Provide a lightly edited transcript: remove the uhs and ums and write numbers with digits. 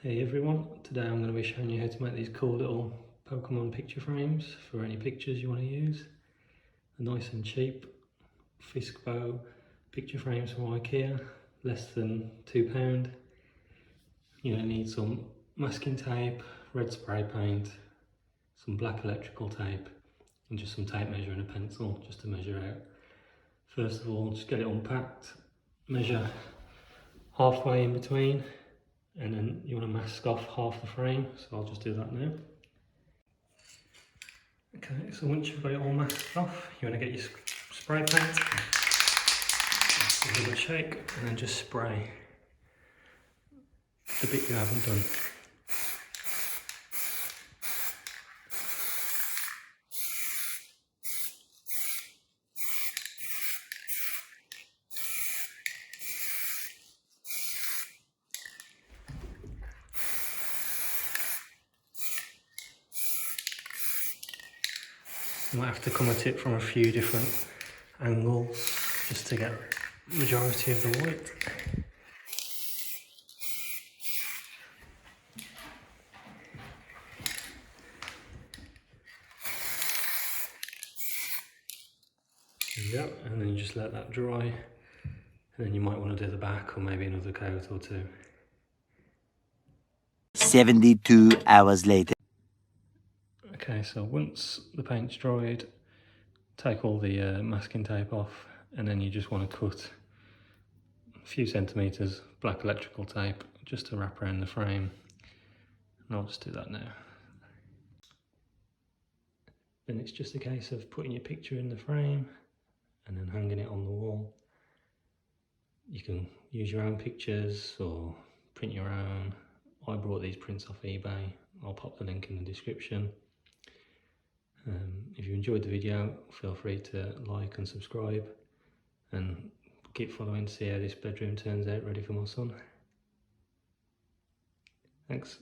Hey everyone, today I'm going to be showing you how to make these cool little Pokemon picture frames for any pictures you want to use. They're nice and cheap, FISKBO picture frames from IKEA, less than £2. You're going to need some masking tape, red spray paint, some black electrical tape and just some tape measure and a pencil just to measure out. First of all, just get it unpacked, measure halfway in between, and then you want to mask off half the frame, so I'll just do that now. Okay, so once you've got it all masked off, you want to get your spray paint, give it a shake, and then just spray the bit you haven't done. You might have to come at it from a few different angles just to get the majority of the white. There you go, and then you just let that dry, and then you might want to do the back or maybe another coat or two. 72 hours later. Okay, so once the paint's dried, take all the masking tape off, and then you just want to cut a few centimetres black electrical tape just to wrap around the frame, and I'll just do that now. Then it's just a case of putting your picture in the frame and then hanging it on the wall. You can use your own pictures or print your own. I brought these prints off eBay. I'll pop the link in the description. If you enjoyed the video, feel free to like and subscribe, and keep following to see how this bedroom turns out ready for my son. Thanks.